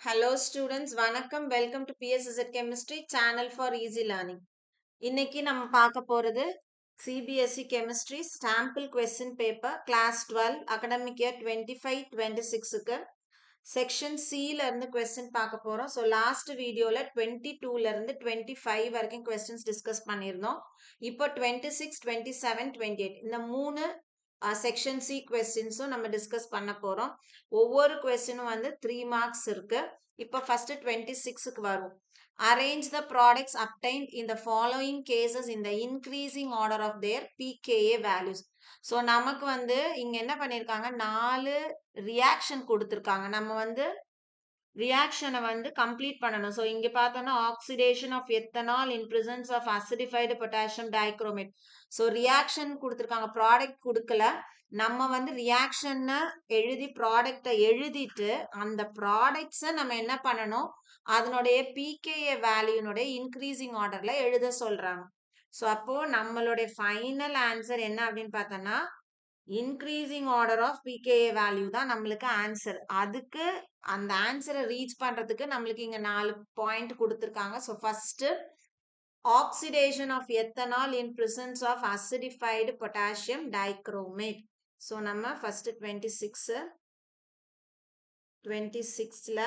Hello students, வணக்கம். Welcome to PSZ Chemistry Channel for Easy Learning. இன்னைக்கு நம்ம பார்க்க போறது CBSE Chemistry Sample Question Paper Class 12 Academic Year 25-26க்கு Section Cல இருந்து question பார்க்க போறோம். So last videoல 22ல இருந்து 25 வரைக்கும் questions discuss பண்ணியிருந்தோம். இப்போ 26, 27, 28 இந்த மூணு செக்ஷன் சி கொஸ்டின்ஸும் நம்ம டிஸ்கஸ் பண்ண போறோம். ஒவ்வொரு கொஸ்டினும் வந்து 3 மார்க்ஸ் இருக்கு. இப்போ ஃபர்ஸ்ட் 26க்கு வரும். Arrange the products obtained in the following cases in the increasing order of their pKa values. So நமக்கு வந்து இங்க என்ன பண்ணியிருக்காங்க, 4 ரியாக்ஷன் கொடுத்துருக்காங்க. நம்ம வந்து ரியாக்ஷனை வந்து கம்ப்ளீட் பண்ணணும். ஸோ இங்க பார்த்தோம்னா oxidation of ethanol in presence of acidified potassium dichromate. So reaction கொடுத்துருக்காங்க, ப்ராடக்ட் கொடுக்கல. நம்ம வந்து ரியாக்ஷனை எழுதி ப்ராடக்டை எழுதிட்டு அந்த ப்ராடக்ட்ஸை நம்ம என்ன பண்ணணும், அதனுடைய பிகேஏ வேல்யூனுடைய இன்க்ரீசிங் ஆர்டர்ல எழுத சொல்றாங்க. ஸோ அப்போ நம்மளுடைய ஃபைனல் ஆன்சர் என்ன அப்படின்னு பார்த்தோம்னா increasing order of pKa value தான் நம்மளுக்கு ஆன்சர். அதுக்கு அந்த ஆன்சரை ரீச் பண்றதுக்கு நம்மளுக்கு இங்க 4 பாயிண்ட் கொடுத்துருக்காங்க. So first oxidation of ethanol in presence of acidified potassium dichromate. So நம்ம ஃபர்ஸ்ட் 26ல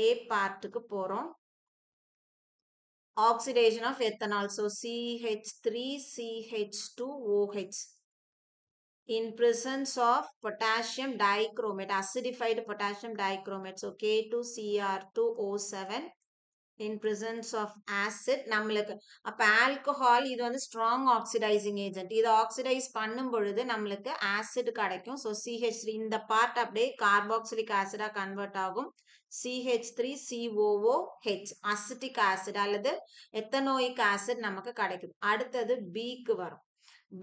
ஏ பார்ட்டுக்கு போறோம். Oxidation of ethanol, so CH3CH2OH in presence of potassium dichromate, acidified potassium dichromate, so K2Cr2O7 in presence of acid. நம்மளுக்கு அப்ப alcohol இது வந்து strong oxidising agent. இது oxidise பண்ணும் பொழுது நம்மளுக்கு ஆசிட் கிடைக்கும். ஸோ CH3 இந்த பார்ட் அப்படியே கார்பாக்சிலிக் ஆசிடா கன்வெர்ட் ஆகும். CH3COOH அசிட்டிக் ஆசிட் அல்லது எத்தனோயிக் ஆசிட் நமக்கு கிடைக்கும். அடுத்தது பிக்கு வரும்.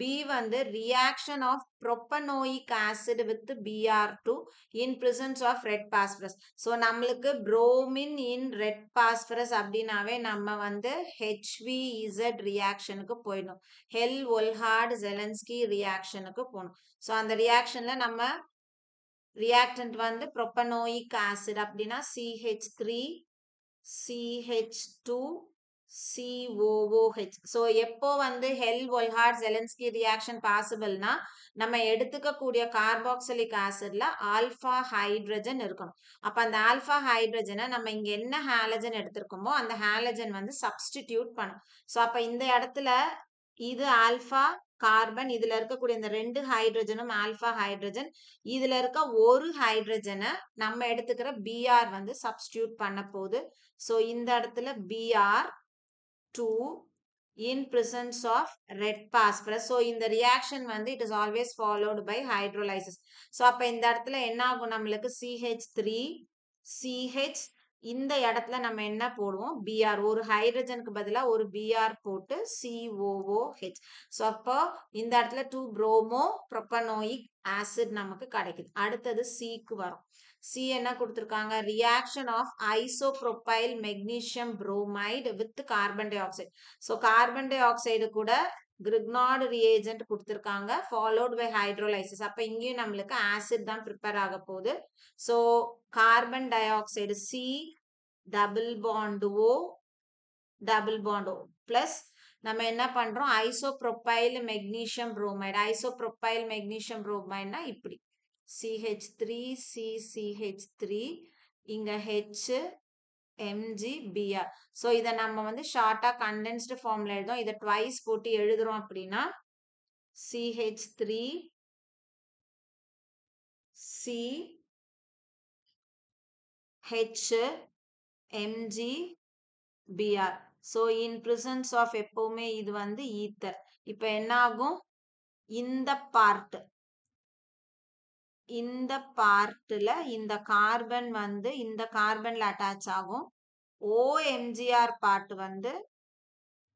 B வந்து reaction of propanoic acid with Br2 in presence of red phosphorus. So நம்மளுக்கு bromine in red phosphorus அப்படின்னாவே நம்ம வந்து HVZ reactionக்கு போயிடும். Hell-Volhard-Zelensky reactionக்கு போகணும். So அந்த reactionல நம்ம reactant வந்து propanoic acid அப்படின்னா CH3CH2COOH. ஸோ எப்போ வந்து Hell-Volhard-Zelensky ரியாக்ஷன் பாசிபிள்னா நம்ம எடுத்துக்கக்கூடிய கார்பாக்சிலிக் ஆசிட்ல ஆல்பா ஹைட்ரஜன் இருக்கணும். அப்ப அந்த ஆல்பா ஹைட்ரஜனை நம்ம இங்க என்ன ஹாலஜன் எடுத்திருக்கோமோ அந்த ஹாலஜன் வந்து சப்ஸ்டிடியூட் பண்ணும். ஸோ அப்ப இந்த இடத்துல இது ஆல்பா கார்பன், இதுல இருக்கக்கூடிய இந்த 2 ஹைட்ரஜனும் ஆல்பா ஹைட்ரஜன், இதுல இருக்க ஒரு ஹைட்ரஜனை நம்ம எடுத்துக்கிற Br வந்து சப்ஸ்டிடியூட் பண்ண போகுது. ஸோ இந்த இடத்துல Br2 in presence of red phosphorus. So இந்த reaction வந்து it is always followed by hydrolysis. So அப்ப இந்த இடத்துல என்ன ஆகும், நம்மளுக்கு CH3CH இந்த இடத்துல நம்ம என்ன போடுவோம், Br, ஒரு ஹைட்ரஜனுக்கு பதிலா ஒரு Br போட்டு COOH. ஸோ அப்போ இந்த இடத்துல 2 bromo propanoic acid நமக்கு கிடைக்குது. அடுத்தது Cக்கு வரும். C என்ன கொடுத்திருக்காங்க, reaction of isopropyl magnesium bromide with carbon dioxide. So carbon dioxide கூட கிரிக்னார்டு ரியேஜென்ட் கொடுத்திருக்காங்க, ஃபாலோட் பை ஹைட்ரோலைசிஸ். அப்ப இங்கேயும் நம்மளுக்கு ஆசிட் தான் ப்ரிப்பேர் ஆக போகுது. So carbon dioxide C double bond O double bond O plus நம்ம என்ன பண்றோம், isopropyl magnesium bromide. Isopropyl magnesium புரோமைடுனா இப்படி CH3CCH3 இங்க H MgBr. ஸோ இதை நம்ம வந்து ஷார்ட்டா கண்டென்ஸ்டு ஃபார்ம்ல எழுதும். இதை ட்வைஸ் போட்டு எழுதுறோம் அப்படின்னா CH3CHMgBr. So in presence of எப்பவுமே இது வந்து ஈத்தர். இப்ப என்ன ஆகும், இந்த பார்ட்ல இந்த கார்பன் வந்து இந்த கார்பன்ல அட்டாச் ஆகும். OMgR பார்ட் வந்து,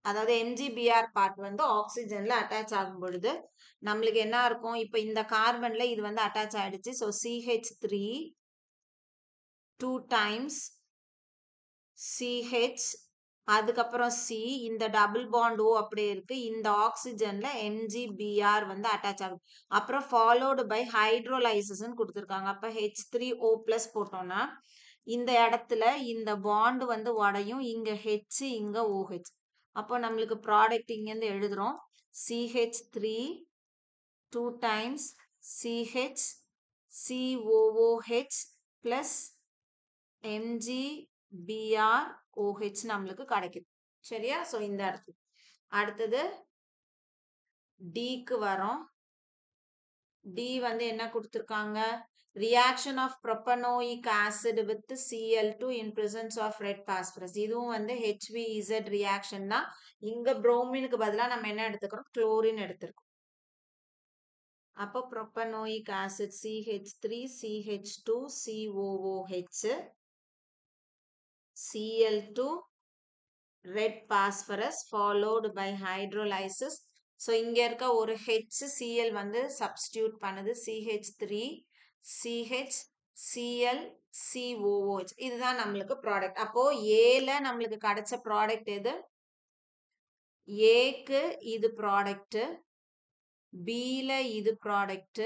அதாவது MgBr பார்ட் வந்து ஆக்சிஜன்ல அட்டாச் ஆகும் பொழுது நம்மளுக்கு என்ன இருக்கும், இப்ப இந்த கார்பன்ல இது வந்து அட்டாச் ஆயிடுச்சு. ஸோ CH3 2 டைம்ஸ் CH, அதுக்கப்புறம் C, இந்த டபுள் பாண்ட் O அப்படியே இருக்கு. இந்த ஆக்சிஜன்ல MgBr வந்து அட்டாச் ஆகும். அப்புறம் ஃபாலோடு பை ஹைட்ரோலைசிஸ் கொடுத்துருக்காங்க. அப்ப H3O+ போட்டோம்னா இந்த இடத்துல இந்த பாண்ட் வந்து உடையும், இங்க H இங்க OH. அப்போ நம்மளுக்கு ப்ராடக்ட் இங்க இருந்து எழுதுறோம். CH3 2 times CH COOH plus MgBrOH நம்மளுக்கு கிடைக்குது. சரியா? சோ இந்த இடத்துல அடுத்தது Dக்கு வரோம். D வந்து என்ன கொடுத்திருக்காங்க? Reaction of propanoic acid with Cl2 in presence of red phosphorus. இதுவும் வந்து HVZ reaction தான். இங்க bromine பதிலா நம்ம என்ன எடுத்துக்கிறோம்? chlorine எடுத்துக்கிறோம். அப்போ propanoic acid CH3 CH2 COOH Cl2 red phosphorus followed by hydrolysis. So இங்க இருக்க ஒரு HCl வந்து substitute பண்ணுது CH3 CH Cl COOH. இதுதான் நம்மளுக்கு ப்ராடக்ட். அப்போ ஏல நம்மளுக்கு கிடைச்ச ப்ராடக்ட் எது? ஏக்கு இது ப்ராடக்ட், பில இது ப்ராடக்ட்,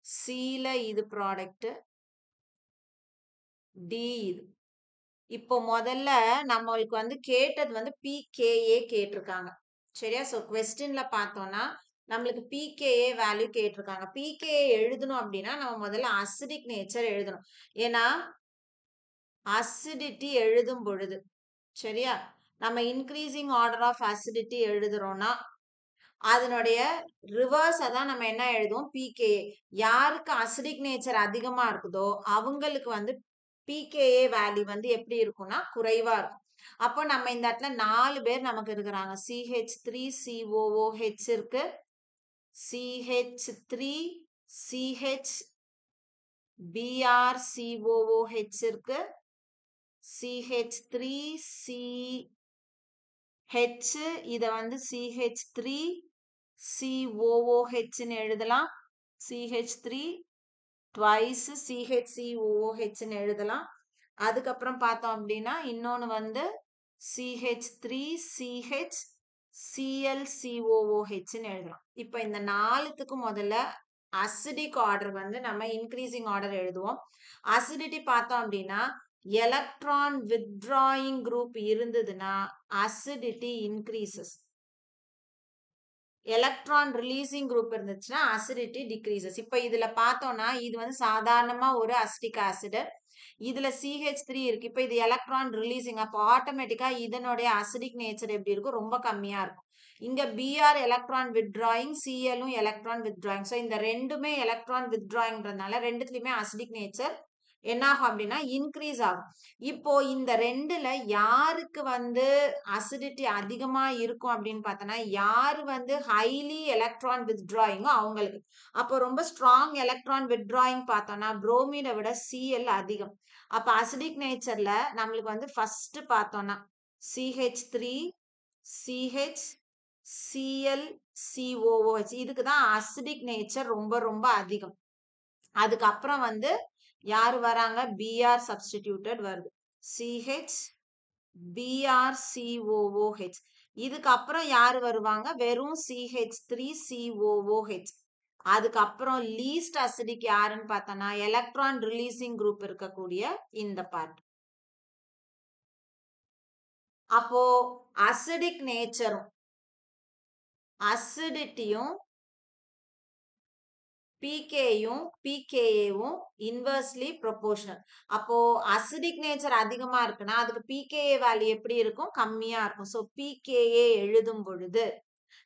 சில இது ப்ராடக்ட், டி இது. இப்போ முதல்ல நம்மளுக்கு வந்து கேட்டது வந்து pKa கேட்டிருக்காங்க. சரியா? சோ क्वेश्चनல பார்த்தோம்னா நம்மளுக்கு pKa வேல்யூ கேட்டிருக்காங்க. pKa எழுதணும் அப்படின்னா நம்ம முதல்ல அசிடிக் நேச்சர் எழுதணும். ஏன்னா அசிடிட்டி எழுதும் பொழுது சரியா நம்ம இன்க்ரீசிங் ஆர்டர் ஆஃப் அசிடிட்டி எழுதுறோம்னா அதனுடைய ரிவர்ஸை தான் நம்ம என்ன எழுதுவோம்? pKa. யாருக்கு அசிடிக் நேச்சர் அதிகமா இருக்குதோ அவங்களுக்கு வந்து pKa வேல்யூ வந்து எப்படி இருக்கும்னா குறைவா இருக்கும். அப்போ நம்ம இந்த இடத்துல 4 பேர் நமக்கு இருக்கிறாங்க. CH3COOH இருக்கு, CH3CHBrCOOH இருக்கு, CH3CH இத வந்து CH3COOH ன்னு எழுதலாம். CH3 twice CHCOOH ன்னு எழுதலாம். அதுக்கப்புறம் பார்த்தோம் அப்படின்னா இன்னொன்னு வந்து CH3CHClCOOH ன்னு எழுதலாம். இப்போ இந்த நாலுத்துக்கு முதல்ல அசிடிக் ஆர்டர் வந்து நம்ம இன்க்ரீசிங் ஆர்டர் எழுதுவோம். அசிடிட்டி பார்த்தோம் அப்படின்னா எலக்ட்ரான் வித்ட்ராயிங் குரூப் இருந்ததுன்னா acidity increases. Electron releasing group இருந்துச்சுன்னா அசிடிட்டி டிக்ரீசஸ். இப்போ இதுல பார்த்தோம்னா இது வந்து சாதாரணமா ஒரு அசிட்டிக் ஆசிட், இதுல CH3 இருக்கு. இப்போ இது எலக்ட்ரான் ரிலீசிங், அப்போ ஆட்டோமேட்டிக்கா இதனுடைய அசிடிக் நேச்சர் எப்படி இருக்கும்? ரொம்ப கம்மியா இருக்கும். இங்க Br எலக்ட்ரான் வித்ட்ராயிங், Clயும் எலக்ட்ரான் வித்ட்ராயிங். ஸோ இந்த ரெண்டுமே எலக்ட்ரான் வித்ட்ராயிங்ன்றதுனால ரெண்டுத்துலயுமே அசிடிக் நேச்சர் என்ன ஆகும் அப்படின்னா இன்க்ரீஸ் ஆகும். இப்போ இந்த ரெண்டுல யாருக்கு வந்து அசிடிட்டி அதிகமா இருக்கும் அப்படின்னு பார்த்தோம்னா யாரு வந்து ஹைலி எலக்ட்ரான் வித்ட்ராயிங்கோ அவங்களுக்கு. அப்போ ரொம்ப ஸ்ட்ராங் எலக்ட்ரான் வித்ட்ராயிங் பார்த்தோம்னா புரோமினை விட Cl அதிகம். அப்ப அசிடிக் நேச்சர்ல நம்மளுக்கு வந்து ஃபர்ஸ்ட் பார்த்தோம்னா CH3 CH Cl COOH இதுக்கு தான் அசிடிக் நேச்சர் ரொம்ப ரொம்ப அதிகம். அதுக்கப்புறம் வந்து யாரு வராங்க? Br சப்ஸ்டிடியூட்டட் வருது. CH BrCOOH. இதுக்கப்புறம் யாரு வருவாங்க? வெறும் CH3COOH. அதுக்கப்புறம் லீஸ்ட் அசிடிக் யாருன்னு பார்த்தோம்னா எலக்ட்ரான் ரிலீசிங் குரூப் இருக்கக்கூடிய இந்த பார்ட். அப்போ அசிடிக் நேச்சரும் அசிடிட்டியும் pKயும் pKaவும் இன்வெர்ஸ்லி ப்ரொபோர்ஷனல். அப்போ அசிடிக் நேச்சர் அதிகமா இருக்குன்னா அதுக்கு pKa வேல்யூ எப்படி இருக்கும்? கம்மியா இருக்கும். ஸோ pKa எழுதும் பொழுது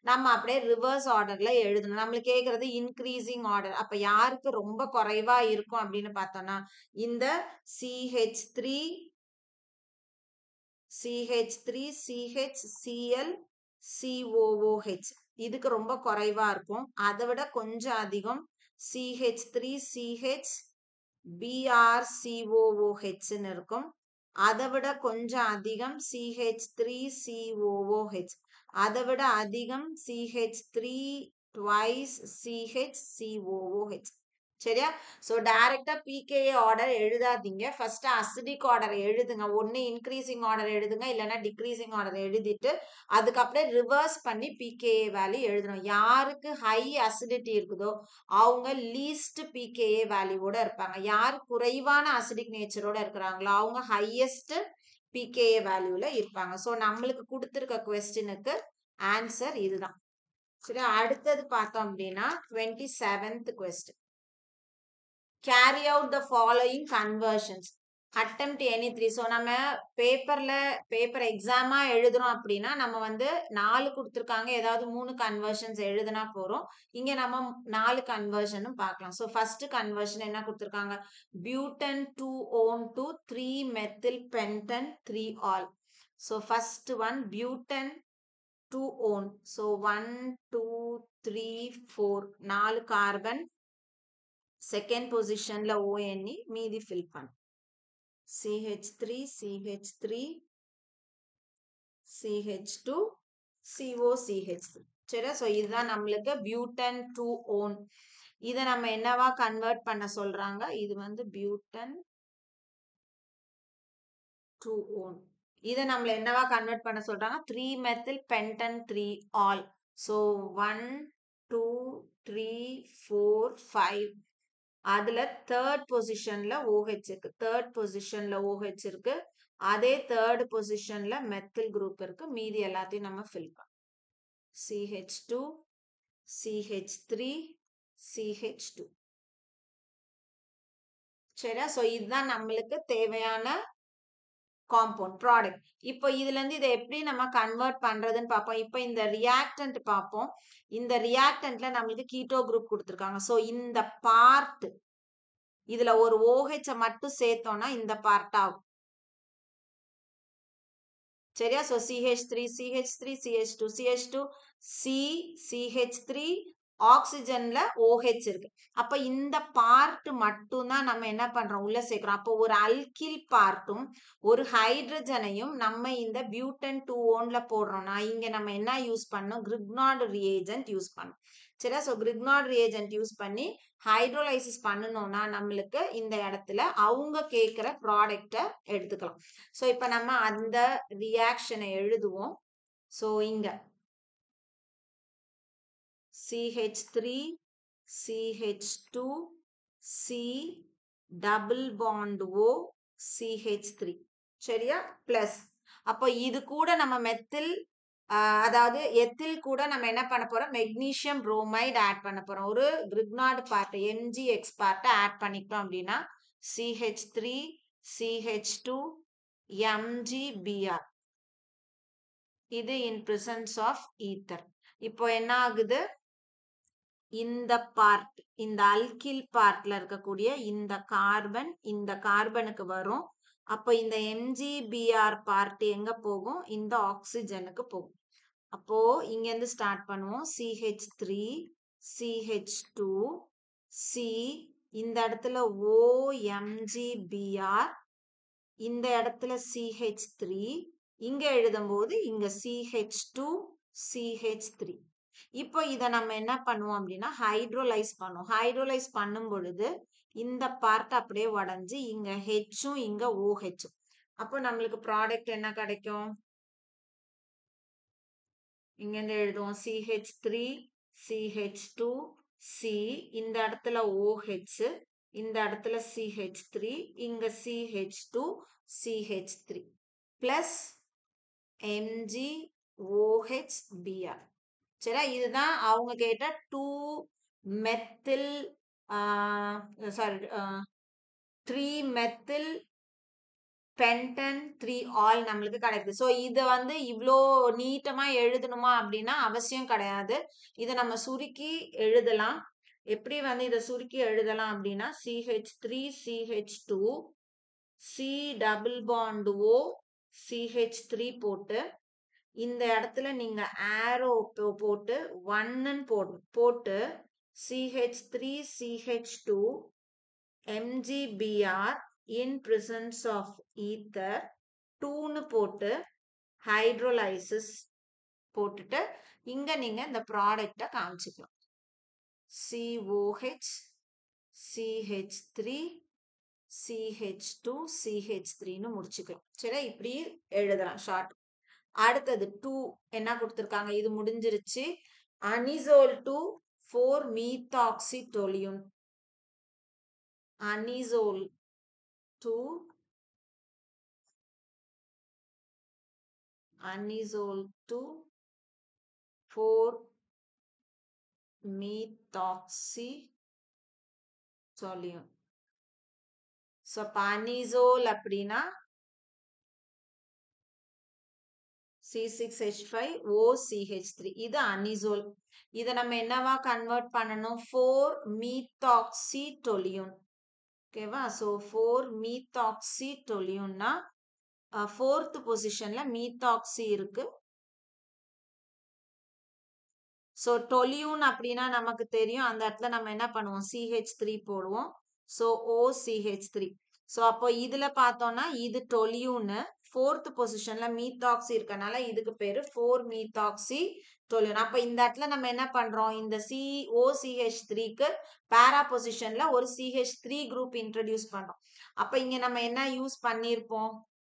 நம்ம அப்படியே ரிவர்ஸ் ஆர்டர்ல எழுதணும். நம்மளுக்கு கேட்கறது இன்க்ரீசிங் ஆர்டர். அப்ப யாருக்கு ரொம்ப குறைவா இருக்கும் அப்படின்னு பார்த்தோம்னா இந்த CH3 CHCl COOH இதுக்கு ரொம்ப குறைவா இருக்கும். அதை விட கொஞ்சம் அதிகம் CH3CH BrCOOH ன்னு இருக்கும். அதை விட கொஞ்சம் அதிகம் CH3COOH. அதை விட அதிகம் CH3 twice CHCOOH. சரியா? ஸோ டைரக்டா pKa ஆர்டர் எழுதாதீங்க. ஃபர்ஸ்ட் அசிடிக் ஆர்டர் எழுதுங்க. ஒண்ணு இன்கிரீசிங் ஆர்டர் எழுதுங்க, இல்லைன்னா டிக்ரீசிங் ஆர்டர் எழுதிட்டு அதுக்கப்புறம் ரிவர்ஸ் பண்ணி pKa வேல்யூ எழுதணும். யாருக்கு ஹை அசிடிட்டி இருக்குதோ அவங்க லீஸ்ட் pKa வேல்யூவோட இருப்பாங்க. யார் குறைவான அசிடிக் நேச்சரோட இருக்கிறாங்களோ அவங்க ஹையஸ்ட் pKa வேல்யூல இருப்பாங்க. ஸோ நம்மளுக்கு கொடுத்துருக்க கொஸ்டினுக்கு ஆன்சர் இதுதான். சரி, அடுத்தது பார்த்தோம் அப்படின்னா 27th question. carry out the following conversions. attempt any 3. So நம்ம பேப்பர் எக்ஸாமா எழுதுறோம் அப்படின்னா நம்ம வந்து 4 கொடுத்துருக்காங்க, ஏதாவது 3 கன்வர்ஷன்ஸ் எழுதுனா போறோம். இங்க நம்ம 4 கன்வர்ஷனும் பார்க்கலாம். ஸோ ஃபர்ஸ்ட் கன்வர்ஷன் என்ன கொடுத்துருக்காங்க, butane 2-on to 3-methyl pentan 3-ol. So first one butane 2-on. So 1 2 3 4 4 carbon, second பொசிஷன்ல ONE, மீதி ஃபில் பண்ணு. CH3 CH3 CH2 COCH3. சரி, ஸோ இதுதான் நம்மளுக்கு பியூட்டன் 2-on. இதை நம்ம என்னவா கன்வெர்ட் பண்ண சொல்றாங்க, இது வந்து பியூட்டன் 2-on. இதை நம்மள என்னவா கன்வெர்ட் பண்ண சொல்றாங்க, 3-methyl pentan 3-ol. ஸோ 1 2 3 4 5. அதுல தேர்ட் பொசிஷன்ல OH இருக்கு, தேர்ட் பொசிஷன்ல OH இருக்கு. அதே தேர்ட் பொசிஷன்ல மெத்தில் குரூப் இருக்கு. மீதி எல்லாத்தையும் நம்ம ஃபில் பண்ணோம். CH2 CH3 CH2. சரியா? ஸோ இதுதான் நம்மளுக்கு தேவையான காம்பவுண்ட் ப்ராடக்ட். இப்போ இதுல இருந்து இதை எப்படி நம்ம கன்வெர்ட் பண்றதுன்னு பார்ப்போம். இப்போ இந்த ரியாக்டன்ட் பார்ப்போம். இந்த ரியாக்டன்ட்ல நம்மளுக்கு கீட்டோ குரூப் கொடுத்துருக்காங்க. ஸோ இந்த பார்ட், இதுல ஒரு OH மட்டும் சேர்த்தோம்னா இந்த பார்ட் ஆகும். சரியா? So CH3 CH3 CH2 CH2 C CH3 ஆக்சிஜன்ல OH இருக்கு. அப்ப இந்த பார்ட் மட்டும் தான் நம்ம என்ன பண்றோம், உள்ள சேர்க்கிறோம். அப்போ ஒரு அல்கில் பார்ட்டும் ஒரு ஹைட்ரஜனையும் நம்ம இந்த பியூட்டன் 2-onல போடுறோம்னா இங்க நம்ம என்ன யூஸ் பண்ணோம், கிரிக்னார்ட் ரியேஜென்ட் யூஸ் பண்ணோம். சரியா? ஸோ கிரிக்னார்ட் ரியேஜென்ட் யூஸ் பண்ணி ஹைட்ரோலைசிஸ் பண்ணணும்னா நம்மளுக்கு இந்த இடத்துல அவங்க கேட்கிற ப்ராடக்டை எடுத்துக்கலாம். ஸோ இப்போ நம்ம அந்த ரியாக்ஷனை எழுதுவோம். ஸோ இங்க CH3 CH2 C double bond O CH3. சரியா? பிளஸ் அப்போ இது கூட நம்ம மெத்தில், அதாவது எத்தில் கூட நம்ம என்ன பண்ண போறோம், மெக்னீசியம் புரோமைடு ஆட் பண்ண போறோம். ஒரு கிரிக்னார்ட் பார்ட் MgX பார்ட்டை ஆட் பண்ணிக்கிட்டோம் அப்படின்னா CH3 CH2 MgBr. இது இன் பிரசன்ஸ் ஆஃப் ஈத்தர். இப்போ என்ன ஆகுது, இந்த பார்ட், இந்த அல்கில் பார்ட்ல இருக்கக்கூடிய இந்த கார்பன் இந்த கார்பனுக்கு வரும். அப்போ இந்த MgBr பார்ட் எங்க போகும், இந்த ஆக்சிஜனுக்கு போகும். அப்போ இங்க இருந்து ஸ்டார்ட் பண்ணுவோம். CH3 CH2 C, இந்த இடத்துல OMgBr, இந்த இடத்துல CH3, இங்க எழுதும்போது இங்க CH2 CH3. இப்போ இதை நம்ம என்ன பண்ணுவோம் அப்படின்னா ஹைட்ரோலைஸ் பண்ணுவோம். ஹைட்ரோலைஸ் பண்ணும் பொழுது இந்த பார்ட் அப்படியே உடஞ்சி இங்க ஹெச்சும் இங்க OHம். அப்போ நம்மளுக்கு ப்ராடக்ட் என்ன கிடைக்கும், இங்க இருந்து எழுதுவோம் CH3 CH2 C, இந்த இடத்துல OH, இந்த இடத்துல CH3, இங்க CH2 CH3 பிளஸ் MgOHBr. சரியா? இதுதான் அவங்க கேட்ட 2-methyl 3-methyl pentan 3-ol நம்மளுக்கு கிடைக்குது. ஸோ இதை வந்து இவ்வளோ நீட்டமா எழுதணுமா அப்படின்னா அவசியம் கிடையாது. இதை நம்ம சுருக்கி எழுதலாம். எப்படி வந்து இதை சுருக்கி எழுதலாம் அப்படின்னா CH3 CH2 C double bond O CH3 போட்டு இந்த இடத்துல நீங்க ஆரோ போட்டு 1ன்னு போட்டு CH3 CH2 MgBr in presence of ether 2ன்னு போட்டு ஹைட்ரோலைசிஸ் போட்டுட்டு இங்க நீங்க இந்த ப்ராடக்டை காமிச்சுக்கலாம். COH CH3 CH2 CH3 ன்னு முடிச்சுக்கலாம். சரி, இப்படி எழுதலாம் ஷார்ட். அடுத்தது 2 என்ன கொடுத்திருக்காங்க, இது முடிஞ்சிருச்சு. Anisole 2 4 methoxytoluene. Anisole 2 4 methoxytoluene. So anisole அப்படின்னா C6H5OCH3. இது அனிசோல். இதை நம்ம என்னவா கன்வெர்ட் பண்ணணும், 4 methoxytoluene. ஓகேவா? ஸோ 4 methoxytoluene fourth பொசிஷன்ல மீத்தாக்சி இருக்கு. ஸோ டொலியூன் அப்படின்னா நமக்கு தெரியும், அந்த இடத்துல நம்ம என்ன பண்ணுவோம், CH3 போடுவோம். So OCH3. ஸோ அப்போ இதுல பார்த்தோம்னா இது டொலியூன்னு, ஃபோர்த் பொசிஷன்ல மீத்தாக்சி இருக்கனால இதுக்கு பேரு 4 methoxytoluene. அப்ப இந்த இடத்துல நம்ம என்ன பண்றோம், இந்த OCH3க்கு பேரா பொசிஷன்ல ஒரு CH3 குரூப் இன்ட்ரடியூஸ் பண்றோம். அப்ப இங்க நம்ம என்ன யூஸ் பண்ணிருப்போம்,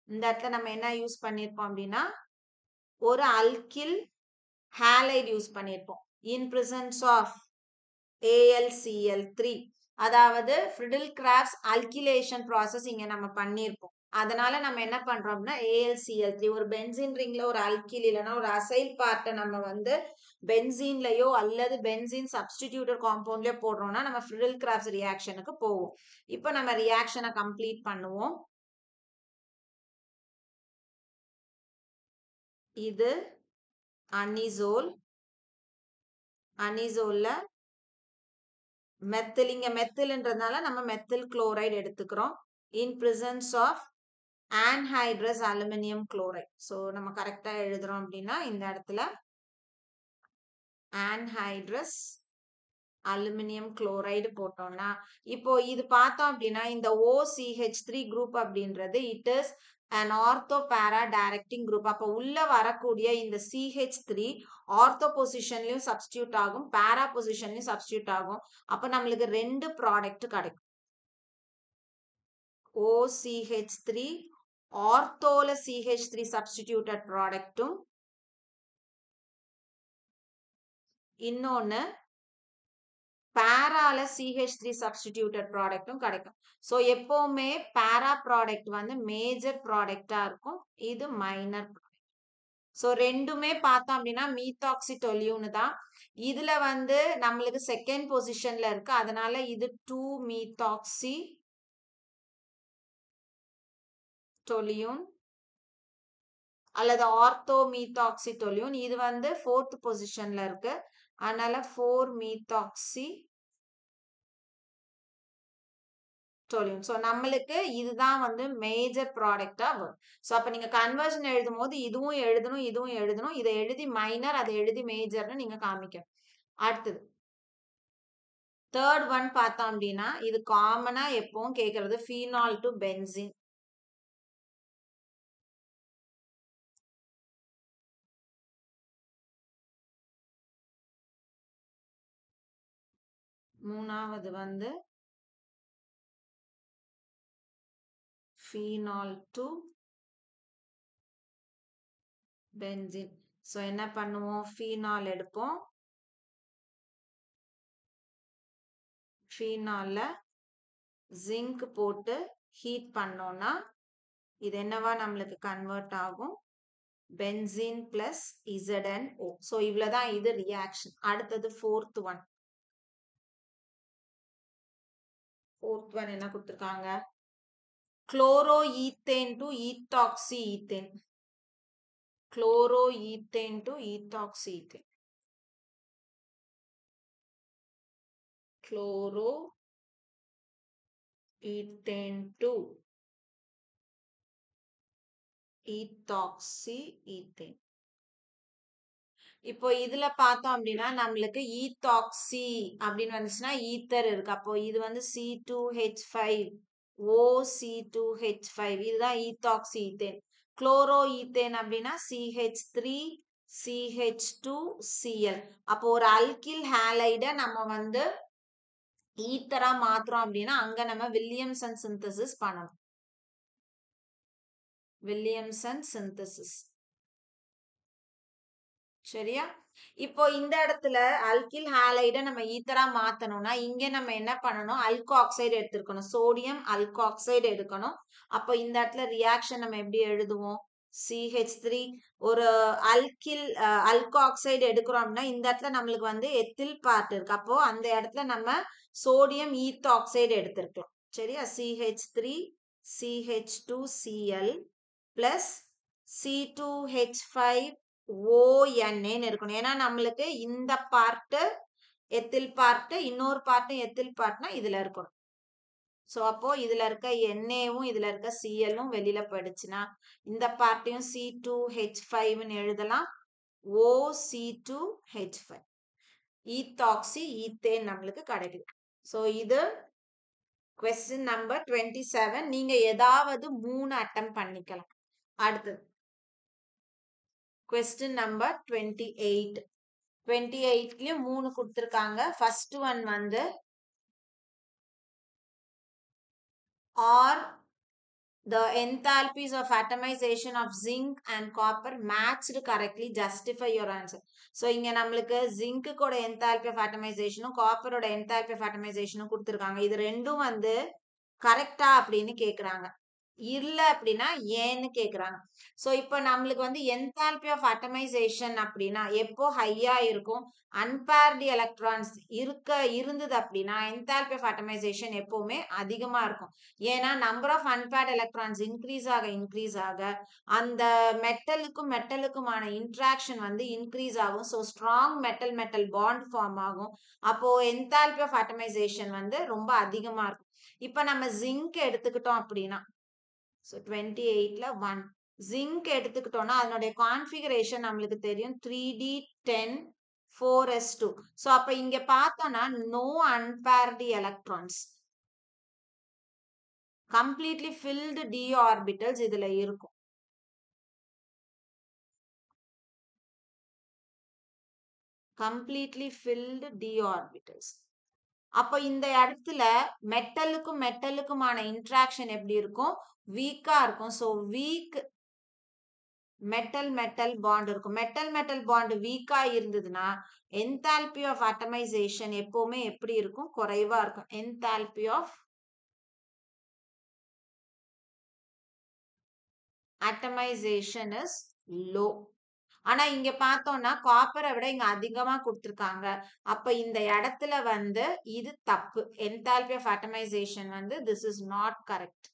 இந்த இடத்துல நம்ம என்ன யூஸ் பண்ணிருப்போம் அப்படின்னா ஒரு அல்கில் ஹாலைட் யூஸ் பண்ணிருப்போம். இன் பிரசன்ஸ் ஆஃப் AlCl3, அதாவது ஃப்ரிடில் கிராஃப்ட்ஸ் அல்கிலேஷன் ப்ராசஸ் இங்க நம்ம பண்ணிருப்போம். அதனால நம்ம என்ன பண்றோம் அப்படின்னா AlCl3 ஒரு பென்சீன் ரிங்ல ஒரு அல்கில் இல்லைன்னா ஒரு அசைல் பார்ட்டை நம்ம வந்து பென்சீன்லயோ அல்லது பென்சீன் சப்ஸ்டிடியூட்டட் காம்பவுண்ட்லயோ போடுறோம்னா நம்ம ஃப்ரிடில் கிராஃப்ட்ஸ் ரியாக்ஷனுக்கு போவோம். இப்போ நம்ம ரியாக்ஷனை கம்ப்ளீட் பண்ணுவோம். இது அனிசோல். அனிசோல்ல மெத்தில், இங்க மெத்தில்ன்றதுனால நம்ம மெத்தில் குளோரைடு எடுத்துக்கிறோம். In presence of anhydrous aluminium chloride. So நம்ம கரெக்டா எழுதுறோம் அப்படின்னா இந்த இடத்துல ஆன்ஹைட்ரஸ் அலுமினியம் குளோரைடு போட்டோம்னா, இப்போ இது பார்த்தோம் அப்படின்னா இந்த OCH3 குரூப் அப்படின்றது it is an ortho para directing group. அப்போ உள்ள வரக்கூடிய இந்த CH3 ஆர்த்தோ பொசிஷன்லயும் சப்ஸ்டியூட் ஆகும், பேரா பொசிஷன்லயும் சப்ஸ்டியூட் ஆகும். அப்ப நம்மளுக்கு ரெண்டு ப்ராடக்ட் கிடைக்கும். OCH3 ஆர்த்தோல CH3 சப்ஸ்டிடியூட்டட் ப்ராடக்ட்டும், இன்னொன்னு பேரால CH3 சப்ஸ்டிடியூட்டட் ப்ராடக்ட்டும் கிடைக்கும். ஸோ எப்பவுமே பேரா ப்ராடக்ட் வந்து மேஜர் ப்ராடக்டா இருக்கும், இது மைனர் ப்ராடக்ட். ஸோ ரெண்டுமே பார்த்தோம் அப்படின்னா மீத்தாக்சிடொலியூன் தான். இதுல வந்து நம்மளுக்கு செகண்ட் பொசிஷன்ல இருக்கு, அதனால இது 2 methoxytoluene அல்லது ஆர்த்தோ மீத்தாக்சிடொலியூன். இது வந்து ஃபோர்த் பொசிஷன்ல இருக்கு, அதனால 4 methoxytoluene. ஸோ நம்மளுக்கு இதுதான் வந்து மேஜர் ப்ராடக்டா வரும். ஸோ அப்ப நீங்க கன்வர்ஷன் எழுதும் போது இதுவும் எழுதணும் இதுவும் எழுதணும், இதை எழுதி மைனர் அதை எழுதி மேஜர்னு நீங்க காமிக்கணும். அடுத்தது தேர்ட் ஒன் பார்த்தோம் அப்படின்னா இது காமனா எப்பவும் கேட்கறது ஃபீனால் டு பென்சீன். மூணாவது வந்து ஃபீனால் டு பென்சீன். ஸோ என்ன பண்ணுவோம், ஃபீனால் எடுப்போம், ஃபீனால்ல ஜிங்க் போட்டு ஹீட் பண்ணோம்னா இது என்னவா நம்மளுக்கு கன்வெர்ட் ஆகும், பென்சீன் பிளஸ் ZnO. ஸோ இவ்வளவுதான் இது ரியாக்ஷன். அடுத்தது ஃபோர்த் ஒன். ஃபோர்த் ஒன் என்ன கொடுத்துருக்காங்க, chloroethane to ethoxy ethane. Chloroethane to ethoxy ethane. Chloroethane to ethoxy ethane. இப்போ இதுல பார்த்தோம் அப்படின்னா நம்மளுக்கு ஈத்தாக்சி அப்படின்னு வந்துச்சுன்னா ஈத்தர் இருக்கு, அப்போ இது வந்து C2H5OC2H5, இதுதான் ஈத்தாக்சி ஈத்தேன். குளோரோ ஈத்தேன் அப்படின்னா CH3CH2Cl. அப்போ ஒரு அல்கில் ஹாலைட நம்ம வந்து ஈத்தரா மாத்துறோம் அப்படின்னா அங்க நம்ம வில்லியம்சன் சிந்தசிஸ் பண்ணணும். Williamson synthesis. சரியா? இப்போ இந்த இடத்துல அல்கில் ஹாலைட நம்ம ஈத்தரா மாத்தணும்னா இங்க நம்ம என்ன பண்ணணும்? அல்கோ ஆக்சைடு எடுத்துக்கணும். சோடியம் அல்கோ ஆக்சைடு எடுக்கணும். அப்போ இந்த இடத்துல ரியாக்ஷன் நம்ம எப்படி எழுதுவோம்? CH3 ஒரு அல்கோ ஆக்சைடு எடுக்கிறோம் அப்படின்னா இந்த இடத்துல நம்மளுக்கு வந்து எத்தில் பார்ட் இருக்கு. அப்போ அந்த இடத்துல நம்ம சோடியம் ஈத்தோ ஆக்சைடு எடுத்திருக்கலாம். சரியா? CH3 CH2Cl plus C2H5 ONA இருக்கணும். ஏன்னா நம்மளுக்கு இந்த பார்ட் எத்தில் பார்ட், இன்னொரு பார்ட் எத்தில் பார்ட்னா இதுல இருக்கணும். சோ அப்போ இதுல இருக்க NAவும் இதுல இருக்க Clவும் வெளியில போயிடுச்சுன்னா இந்த பார்ட்டையும் C2H5ன்னு எழுதலாம். OC2H5 ஈத்தாக்சி ஈத்தேன் நம்மளுக்கு கிடைக்குது. சோ இது கொஸ்டின் நம்பர் 27. நீங்க ஏதாவது 3 அட்டெம்ப்ட் பண்ணிக்கலாம். அடுத்தது கொஸ்டின் நம்பர் 28. 28லயும் 3 கொடுத்திருக்காங்க. ஃபர்ஸ்ட் ஒன் வந்து are the enthalpies of atomization of zinc and copper matched correctly, justify your answer. So இங்க நம்மளுக்கு zinc கோட enthalpy of atomization copper ஓட enthalpy of atomization கொடுத்திருக்காங்க. இது ரெண்டும் வந்து கரெக்டா அப்படின்னு கேக்குறாங்க. இல்ல அப்படின்னா ஏன்னு கேக்குறாங்க. சோ இப்ப நம்மளுக்கு வந்து என்தால்பி ஆஃப் அட்டமைசேஷன் அப்படின்னா எப்போ ஹையா இருக்கும், அன்பேர்டு எலக்ட்ரான்ஸ் இருந்தது அப்படின்னா என்தால்பி ஆஃப் அட்டமைசேஷன் எப்பவுமே அதிகமா இருக்கும். ஏன்னா number of unpaired electrons increase ஆக அந்த மெட்டலுக்குமான இன்ட்ராக்ஷன் வந்து இன்க்ரீஸ் ஆகும். So strong metal bond form ஆகும். அப்போ என்தால்பி ஆஃப் அட்டமைசேஷன் வந்து ரொம்ப அதிகமா இருக்கும். இப்ப நம்ம ஜிங்க் எடுத்துக்கிட்டோம் அப்படின்னா so 28ல 1 ஜிங்க் எடுத்துக்கிட்டோம்னா அதனுடைய கான்ஃபிகரேஷன் நம்மளுக்கு தெரியும் 3d10 4s2. சோ அப்ப இங்க பார்த்தோம்னா no unpaired electrons, completely filled d orbitals இதுல இருக்கும். Completely filled d orbitals. அப்ப இந்த இடத்துல மெட்டலுக்குமான இன்ட்ராக்ஷன் எப்படி இருக்கும்? வீக்கா இருக்கும். சோ வீக் மெட்டல் பாண்ட் இருக்கும். மெட்டல் பாண்ட் வீக்கா இருந்ததுன்னா என்தால்பி ஆஃப் அட்டமைசேஷன் எப்பவுமே எப்படி இருக்கும்? குறைவா இருக்கும். Enthalpy of atomisation is low. ஆனா இங்க பார்த்தோம்னா காப்பரை விட இங்க அதிகமா கொடுத்திருக்காங்க. அப்ப இந்த இடத்துல வந்து இது தப்பு. என்தால்பி ஆஃப் அட்டமைசேஷன் வந்து திஸ் இஸ் நாட் கரெக்ட்.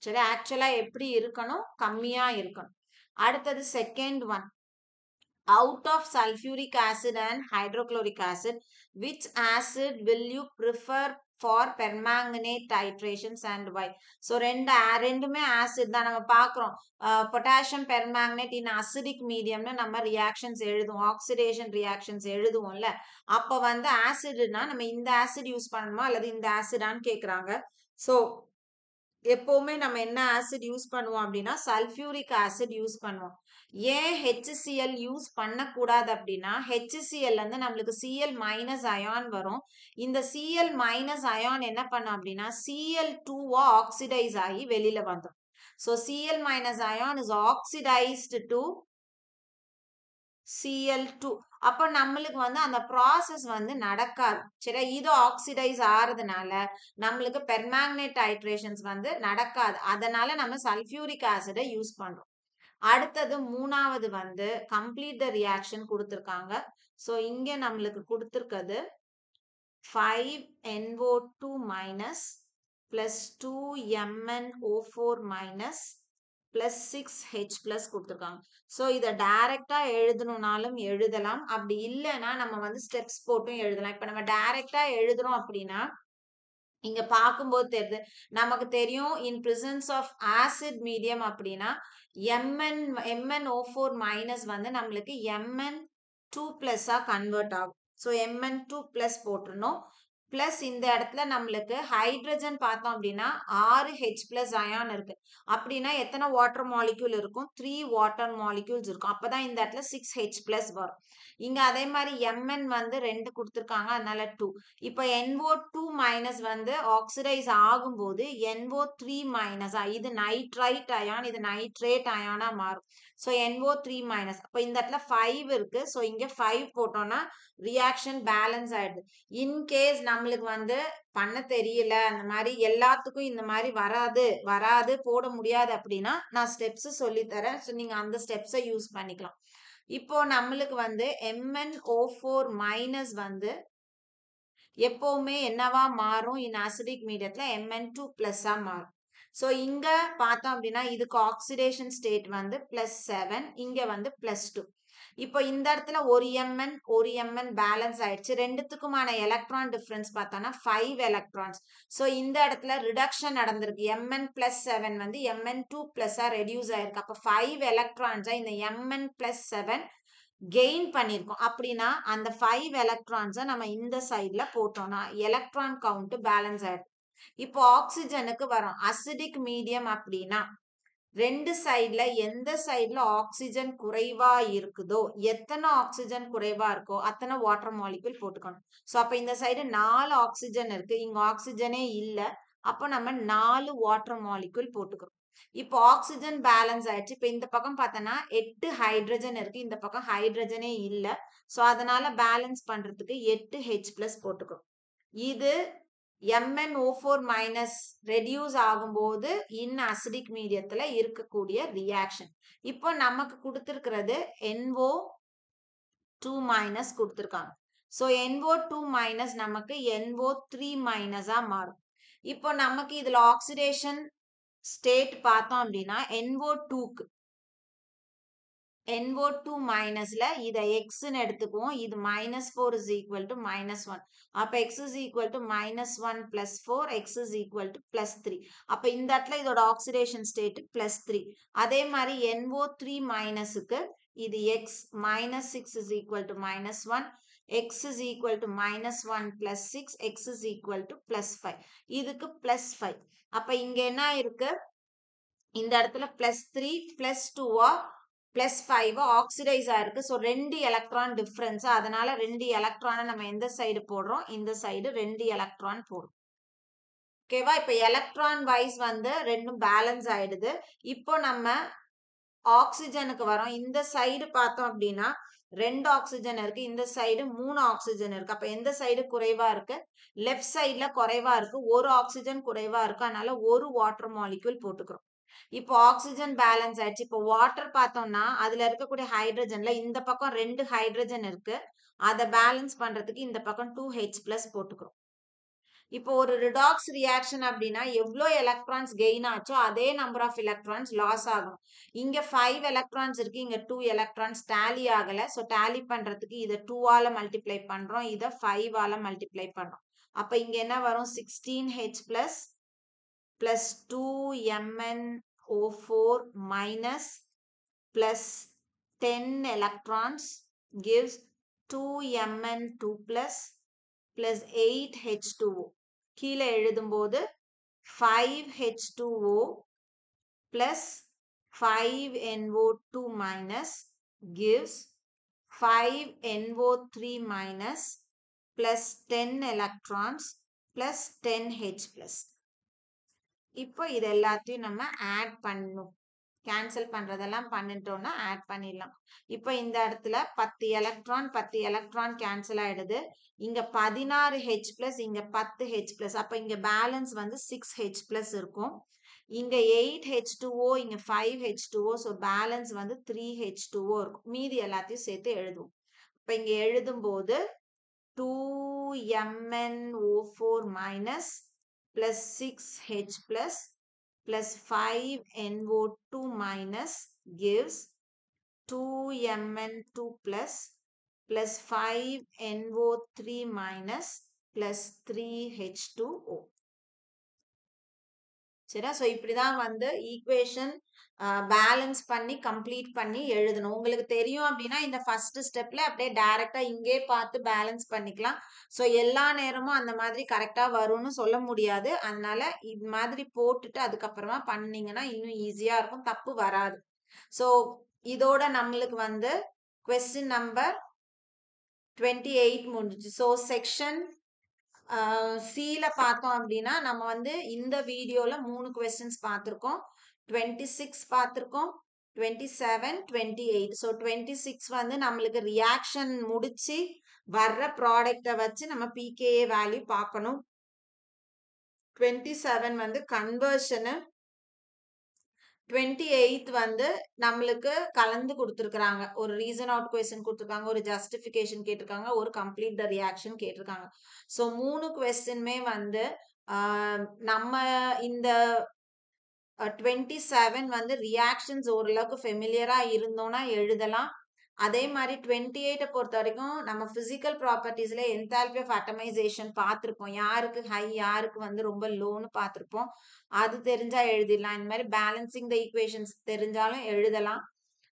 சரி, ஆக்சுவலா எப்படி இருக்கணும்? கம்மியா இருக்கணும். அடுத்தது second one, out of sulfuric acid and hydrochloric acid, which acid will you prefer for permanganate titrations and why? So ரெண்டுமே ஆசிட் தான். நம்ம பார்க்கிறோம் பொட்டாசியம் பெர்மாங்கனேட் இன் அசிடிக் மீடியம்னு நம்ம ரியாக்ஷன்ஸ் எழுதுவோம், ஆக்சிடேஷன் ரியாக்ஷன்ஸ் எழுதுவோம்ல. அப்ப வந்து ஆசிட்னா நம்ம இந்த ஆசிட் யூஸ் பண்ணணுமா அல்லது இந்த ஆசிடான்னு கேக்குறாங்க. சோ எப்பவுமே நம்ம என்ன ஆசிட் யூஸ் பண்ணுவோம் அப்படின்னா சல்ஃபியூரிக் ஆசிட் யூஸ் பண்ணுவோம். ஏன் HCl யூஸ் பண்ணக்கூடாது அப்படின்னா HCl வந்து நம்மளுக்கு Cl மைனஸ் அயான் வரும். இந்த Cl மைனஸ் அயான் என்ன பண்ணும் அப்படின்னா Cl2 ஆக்சிடைஸ் ஆகி வெளியில வந்துடும். So Cl minus ion is oxidised to Cl2. அப்ப நம்மளுக்கு வந்து அந்த ப்ராசஸ் வந்து நடக்காது. சரி, இது ஆக்சிடைஸ் ஆறதுனால நம்மளுக்கு பெர்மாங்கனேட் டைட்ரேஷன்ஸ் வந்து நடக்காது. அதனால நம்ம சல்ஃபியூரிக் ஆசிடை யூஸ் பண்றோம். அடுத்தது மூணாவது வந்து கம்ப்ளீட் த ரியாக்ஷன் கொடுத்திருக்காங்க. சோ இங்க நம்மளுக்கு கொடுத்திருக்கிறது 5NO2 minus plus 2MnO4 minus plus 6H plus கொடுத்திருக்காங்க. சோ இத டைரக்டா எழுதணும்னாலும் எழுதலாம். அப்படி இல்லைன்னா நம்ம வந்து ஸ்டெப்ஸ் போட்டும் எழுதலாம். இப்ப நம்ம டைரக்டா எழுதுறோம் அப்படின்னா இங்க பார்க்கும்போது தெரியுது, நமக்கு தெரியும் in presence of acid medium அப்படின்னா MnO4 மைனஸ் வந்து நம்மளுக்கு Mn2 பிளஸ் கன்வெர்ட் ஆகும். ஸோ Mn2 பிளஸ் போட்டுருணும். பிளஸ் இந்த இடத்துல நம்மளுக்கு ஹைட்ரஜன் பார்த்தோம் அப்படின்னா 6H பிளஸ் அயான் இருக்கு. அப்படின்னா எத்தனை வாட்டர் மாலிக்யூல் இருக்கும்? 3 வாட்டர் மாலிக்யூல்ஸ் இருக்கும். அப்பதான் இந்த இடத்துல 6H பிளஸ் வரும். இங்க அதே மாதிரி Mn வந்து 2 கொடுத்துருக்காங்க, அதனால 2. இப்போ NO2 மைனஸ் வந்து ஆக்சிடைஸ் ஆகும்போது NO3 மைனஸ், இது நைட்ரைட் அயான், இது நைட்ரேட் அயானா மாறும். So NO3 minus. அப்போ இந்த இடத்துல 5 இருக்கு. ஸோ இங்க 5 போட்டோம்னா ரியாக்ஷன் பேலன்ஸ் ஆயிடுது. இன்கேஸ் நம்மளுக்கு வந்து பண்ண தெரியல, அந்த மாதிரி எல்லாத்துக்கும் இந்த மாதிரி வராது போட முடியாது அப்படின்னா நான் ஸ்டெப்ஸ் சொல்லி தரேன். ஸோ நீங்க அந்த ஸ்டெப்ஸை யூஸ் பண்ணிக்கலாம். இப்போ நம்மளுக்கு வந்து MnO4 மைனஸ் வந்து எப்பவுமே என்னவா மாறும்? இன் அசிடிக் மீடியத்துல Mn2 பிளஸ்ஸா மாறும். ஸோ இங்க பார்த்தோம் அப்படின்னா இதுக்கு ஆக்சிடேஷன் ஸ்டேட் வந்து +7, இங்க வந்து +2. இப்போ இந்த இடத்துல ஒரு Mn பேலன்ஸ் ஆயிடுச்சு. ரெண்டுத்துக்குமான எலக்ட்ரான் டிஃபரன்ஸ் பார்த்தோம்னா 5 எலக்ட்ரான்ஸ். ஸோ இந்த இடத்துல ரிடக்ஷன் நடந்திருக்கு. Mn+7 வந்து Mn2 பிளஸ்ஸா ரெடியூஸ் ஆயிருக்கு. அப்போ 5 எலக்ட்ரான்ஸா இந்த Mn+7 கெயின் பண்ணிருக்கோம். அப்படின்னா அந்த 5 எலக்ட்ரான்ஸை நம்ம இந்த சைட்ல போட்டோம்னா எலக்ட்ரான் கவுண்ட் பேலன்ஸ் ஆயிடும். இப்போ ஆக்சிஜனுக்கு வரும். அசிடிக் மீடியம் அப்படின்னா ரெண்டு சைட்ல எந்த சைட்ல ஆக்சிஜன் குறைவா இருக்குதோ, எத்தனை ஆக்சிஜன் குறைவா இருக்கோ அத்தனை வாட்டர் மாலிக்யூல் போட்டுக்கணும். ஸோ அப்ப இந்த சைடு 4 ஆக்சிஜன் இருக்கு, இங்க ஆக்சிஜனே இல்ல. அப்போ நம்ம 4 வாட்டர் மாலிக்யூல் போட்டுக்கிறோம். இப்போ ஆக்சிஜன் பேலன்ஸ் ஆயிடுச்சு. இப்போ இந்த பக்கம் பார்த்தோன்னா 8 ஹைட்ரஜன் இருக்கு, இந்த பக்கம் ஹைட்ரஜனே இல்ல. ஸோ அதனால பேலன்ஸ் பண்றதுக்கு 8H பிளஸ் போட்டுக்கிறோம். இது MnO4 மைனஸ் ரெடியூஸ் ஆகும்போது இன் அசிடிக் மீடியத்துல இருக்கக்கூடிய ரியாக்ஷன். இப்போ நமக்கு கொடுத்திருக்கிறது NO2 மைனஸ் கொடுத்திருக்காங்க. ஸோ NO2 மைனஸ் நமக்கு NO3 மைனஸா மாறும். இப்போ நமக்கு இதுல ஆக்சிடேஷன் ஸ்டேட் பார்த்தோம் அப்படின்னா NO2க்கு NO2 மைனஸ்ல இதை எக்ஸ்ன்னு எடுத்துக்குவோம். இது -4 is equal to -1. அப்ப x is equal to -1 plus 4, x is equal to +3. அப்ப இந்த இடத்துல இதோட ஆக்சிடேஷன் ஸ்டேட் +3. அதே மாதிரி NO3 மைனஸுக்கு இது x -6 is equal to -1, x is equal to -1 plus 6, x is equal to +5. இதுக்கு +5. அப்ப இங்க என்ன இருக்கு? இந்த இடத்துல +3 +2 +5 ஆக்சிடைஸ் ஆயிருக்கு. So 2 electron difference. அதனால 2 எலக்ட்ரானை நம்ம எந்த சைடு போடுறோம்? இந்த சைடு 2 எலக்ட்ரான் போடுறோம். ஓகேவா? இப்போ எலக்ட்ரான் வைஸ் வந்து ரெண்டும் பேலன்ஸ் ஆயிடுது. இப்போ நம்ம ஆக்சிஜனுக்கு வரோம். இந்த சைடு பார்த்தோம் அப்படின்னா 2 ஆக்சிஜன் இருக்கு, இந்த சைடு 3 ஆக்சிஜன் இருக்கு. அப்ப எந்த சைடு குறைவா இருக்கு? லெஃப்ட் சைட்ல குறைவா இருக்கு. ஒரு ஆக்சிஜன் குறைவா இருக்கு, அதனால ஒரு வாட்டர் மாலிக்யூல் போட்டுக்கிறோம். இப்போ ஆக்சிஜன் பேலன்ஸ் ஆயிடுச்சு. இப்போ வாட்டர் பார்த்தோம்னா அதுல இருக்கக்கூடிய ஹைட்ரஜன்ல இந்த பக்கம் 2 ஹைட்ரஜன் இருக்கு, அதை பேலன்ஸ் பண்றதுக்கு இந்த பக்கம் 2H பிளஸ் போட்டுக்கிறோம். இப்போ ஒரு ரிடாக்ஸ் ரியாக்ஷன் அப்படின்னா எவ்வளோ எலக்ட்ரான்ஸ் கெயின் ஆச்சோ அதே நம்பர் ஆஃப் எலக்ட்ரான்ஸ் லாஸ் ஆகும். இங்க 5 எலக்ட்ரான்ஸ் இருக்கு, இங்க 2 எலக்ட்ரான்ஸ் டேலி ஆகல. ஸோ டேலி பண்றதுக்கு இதை 2ஆல மல்டிப்ளை பண்றோம், இதை 5ஆல மல்டிப்ளை பண்றோம். அப்ப இங்க என்ன வரும்? 16H plus +2MnO4 minus plus 10 electrons gives 2Mn2 plus 8H2O. கீழே எழுதும்போது 5H2O plus 5NO2 minus gives 5NO3 minus plus 10 electrons plus 10H plus. இப்போ இது எல்லாத்தையும் நம்ம ஆட் பண்ணணும். கேன்சல் பண்றதெல்லாம் பண்ணிட்டோம்னா ஆட் பண்ணிடலாம். இப்போ இந்த இடத்துல 10 எலக்ட்ரான் கேன்சல் ஆயிடுது. இங்க 16H பிளஸ், இங்க 10H பிளஸ். அப்ப இங்க பேலன்ஸ் வந்து 6H பிளஸ் இருக்கும். இங்க 8H2O, இங்க 5H2O. ஸோ பேலன்ஸ் வந்து 3H2O இருக்கும். மீதி எல்லாத்தையும் சேர்த்து எழுதுவோம். இப்ப இங்க எழுதும் போது 2MnO4 minus plus 6H plus 5NO2 minus gives 2Mn2 plus 5NO3 minus plus 3H2O. சரியா? ஸோ இப்படிதான் வந்து ஈக்குவேஷன் பேலன்ஸ் பண்ணி கம்ப்ளீட் பண்ணி எழுதணும். உங்களுக்கு தெரியும் அப்படின்னா இந்த ஃபர்ஸ்ட் ஸ்டெப்ல அப்படியே டைரக்டா இங்கே பார்த்து பேலன்ஸ் பண்ணிக்கலாம். ஸோ எல்லா நேரமும் அந்த மாதிரி கரெக்டா வரும்னு சொல்ல முடியாது. அதனால இது மாதிரி போட்டுட்டு அதுக்கப்புறமா பண்ணீங்கன்னா இன்னும் ஈஸியா இருக்கும். தப்பு வராது. ஸோ இதோட நம்மளுக்கு வந்து கொஸ்டின் நம்பர் 28 முடிஞ்சிச்சு. ஸோ செக்ஷன் சில பார்த்தோம் அப்படின்னா நம்ம வந்து இந்த வீடியோல 3 கொஸ்டின்ஸ் பார்த்திருக்கோம். 26 பார்த்திருக்கோம். 27, 28. ஸோ 26 வந்து நம்மளுக்கு ரியாக்ஷன் முடிச்சு வர்ற ப்ராடக்ட வச்சு நம்ம பிகேஏ வேல்யூ பார்க்கணும். 27 வந்து கன்வர்ஷனு. 28 வந்து நம்மளுக்கு கலந்து கொடுத்துருக்காங்க. ஒரு ரீசன் அவுட் கொஸ்டின் கொடுத்துருக்காங்க, ஒரு ஜஸ்டிஃபிகேஷன் கேட்டிருக்காங்க, ஒரு கம்ப்ளீட் த ரியாக்ஷன் கேட்டிருக்காங்க. ஸோ 3 கொஸ்டினுமே வந்து நம்ம இந்த 27 வந்து ரியாக்ஷன்ஸ் ஓரளவுக்கு ஃபெமிலியரா இருந்தோம்னா எழுதலாம். அதே மாதிரி 28 பொறுத்த வரைக்கும் நம்ம பிசிக்கல் ப்ராப்பர்ட்டிஸ்ல என்தால்பி ஆஃப் அட்டமைசேஷன் பார்த்திருப்போம். யாருக்கு ஹை யாருக்கு வந்து ரொம்ப லோன்னு பார்த்திருப்போம். அது தெரிஞ்சா எழுதிடலாம். இந்த மாதிரி பேலன்சிங் த ஈக்குவேஷன்ஸ் தெரிஞ்சாலும் எழுதலாம்.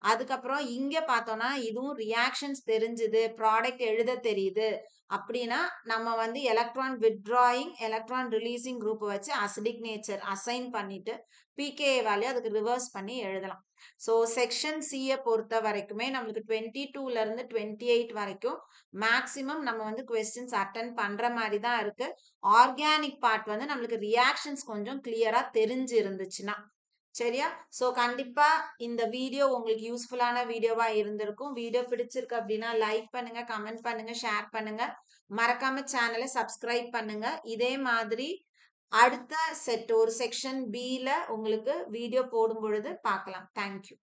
அதுக்கப்புறம் இங்க பார்த்தோம்னா இதுவும் ரியாக்ஷன்ஸ் தெரிஞ்சுது, ப்ராடக்ட் எழுத தெரியுது அப்படின்னா நம்ம வந்து electron withdrawing electron releasing group வச்சு அசிடிக் நேச்சர் அசைன் பண்ணிட்டு பிகே வேல்யூ அதுக்கு ரிவர்ஸ் பண்ணி எழுதலாம். ஸோ செக்ஷன் சியை பொறுத்த வரைக்குமே நம்மளுக்கு 22ல இருந்து 28 வரைக்கும் மேக்சிமம் நம்ம வந்து கொஸ்டின்ஸ் அட்டன் பண்ற மாதிரி தான் இருக்கு. ஆர்கானிக் பார்ட் வந்து நம்மளுக்கு ரியாக்ஷன்ஸ் கொஞ்சம் கிளியரா தெரிஞ்சு இருந்துச்சுன்னா சரியா? ஸோ கண்டிப்பா இந்த வீடியோ உங்களுக்கு யூஸ்ஃபுல்லான வீடியோவா இருந்திருக்கும். வீடியோ பிடிச்சிருக்கு அப்படின்னா லைக் பண்ணுங்க, கமெண்ட் பண்ணுங்க, ஷேர் பண்ணுங்க. மறக்காம சேனலை சப்ஸ்கிரைப் பண்ணுங்க. இதே மாதிரி அடுத்த செட் ஒரு செக்ஷன் பில உங்களுக்கு வீடியோ போடும் பொழுது பார்க்கலாம். தேங்க்யூ.